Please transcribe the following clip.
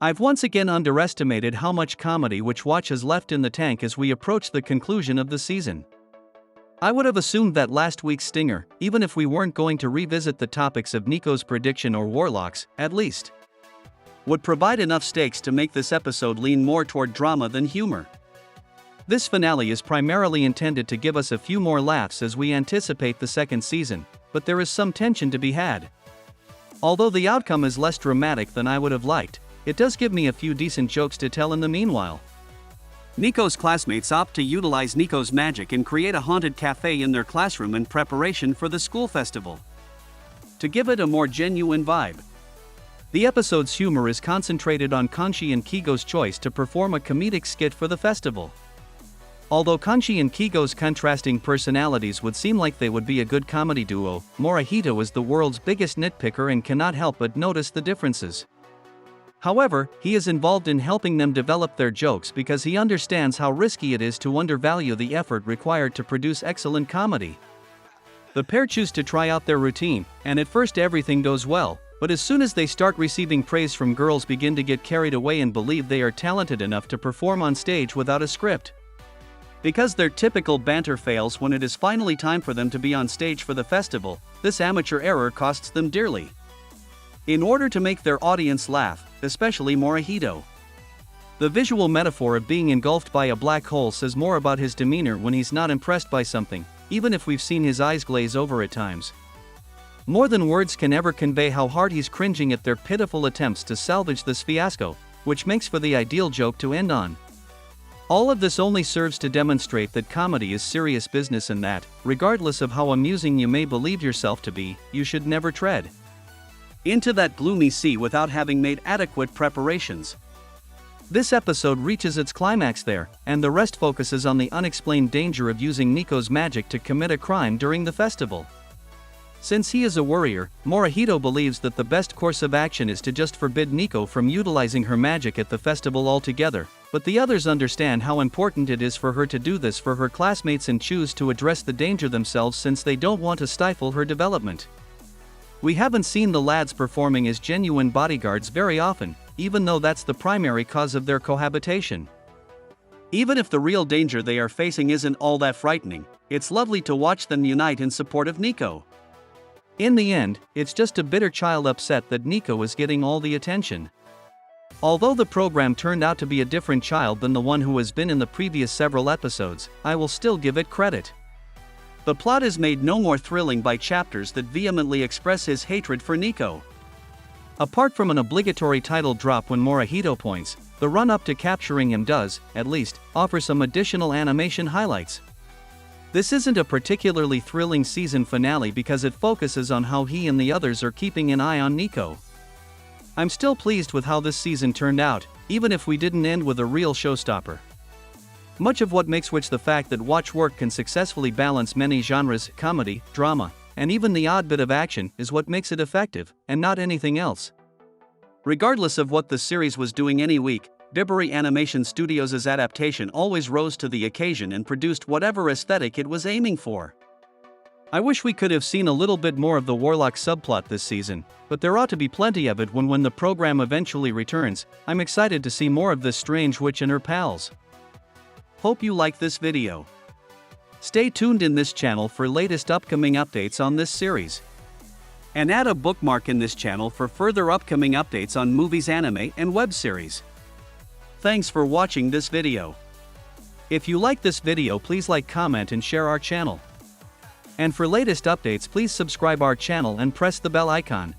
I've once again underestimated how much comedy which watch has left in the tank as we approach the conclusion of the season. I would have assumed that last week's stinger, even if we weren't going to revisit the topics of Nico's prediction or Warlocks, at least, would provide enough stakes to make this episode lean more toward drama than humor. This finale is primarily intended to give us a few more laughs as we anticipate the second season, but there is some tension to be had. Although the outcome is less dramatic than I would have liked, it does give me a few decent jokes to tell in the meanwhile. Nico's classmates opt to utilize Nico's magic and create a haunted cafe in their classroom in preparation for the school festival, to give it a more genuine vibe. The episode's humor is concentrated on Kanchi and Kigo's choice to perform a comedic skit for the festival. Although Kanchi and Kigo's contrasting personalities would seem like they would be a good comedy duo, Morihito is the world's biggest nitpicker and cannot help but notice the differences. However, he is involved in helping them develop their jokes because he understands how risky it is to undervalue the effort required to produce excellent comedy. The pair choose to try out their routine, and at first everything goes well, but as soon as they start receiving praise from girls, begin to get carried away and believe they are talented enough to perform on stage without a script. Because their typical banter fails when it is finally time for them to be on stage for the festival, this amateur error costs them dearly. In order to make their audience laugh, especially Morihito. The visual metaphor of being engulfed by a black hole says more about his demeanor when he's not impressed by something, even if we've seen his eyes glaze over at times. More than words can ever convey how hard he's cringing at their pitiful attempts to salvage this fiasco, which makes for the ideal joke to end on. All of this only serves to demonstrate that comedy is serious business and that, regardless of how amusing you may believe yourself to be, you should never tread into that gloomy sea without having made adequate preparations. This episode reaches its climax there, and the rest focuses on the unexplained danger of using Nico's magic to commit a crime during the festival. Since he is a worrier, Morihito believes that the best course of action is to just forbid Nico from utilizing her magic at the festival altogether, but the others understand how important it is for her to do this for her classmates and choose to address the danger themselves since they don't want to stifle her development. We haven't seen the lads performing as genuine bodyguards very often, even though that's the primary cause of their cohabitation. Even if the real danger they are facing isn't all that frightening, it's lovely to watch them unite in support of Nico. In the end, it's just a bitter child upset that Nico is getting all the attention. Although the program turned out to be a different child than the one who has been in the previous several episodes, I will still give it credit. The plot is made no more thrilling by chapters that vehemently express his hatred for Nico. Apart from an obligatory title drop when Morihito points, the run-up to capturing him does, at least, offer some additional animation highlights. This isn't a particularly thrilling season finale because it focuses on how he and the others are keeping an eye on Nico. I'm still pleased with how this season turned out, even if we didn't end with a real showstopper. Much of what makes the fact that Watch Work can successfully balance many genres, comedy, drama, and even the odd bit of action, is what makes it effective, and not anything else. Regardless of what the series was doing any week, Bibury Animation Studios' adaptation always rose to the occasion and produced whatever aesthetic it was aiming for. I wish we could have seen a little bit more of the Warlock subplot this season, but there ought to be plenty of it when the program eventually returns. I'm excited to see more of this strange witch and her pals. Hope you like this video. Stay tuned in this channel for latest upcoming updates on this series. And add a bookmark in this channel for further upcoming updates on movies, anime, and web series. Thanks for watching this video. If you like this video, please like, comment, and share our channel. And for latest updates, please subscribe our channel and press the bell icon.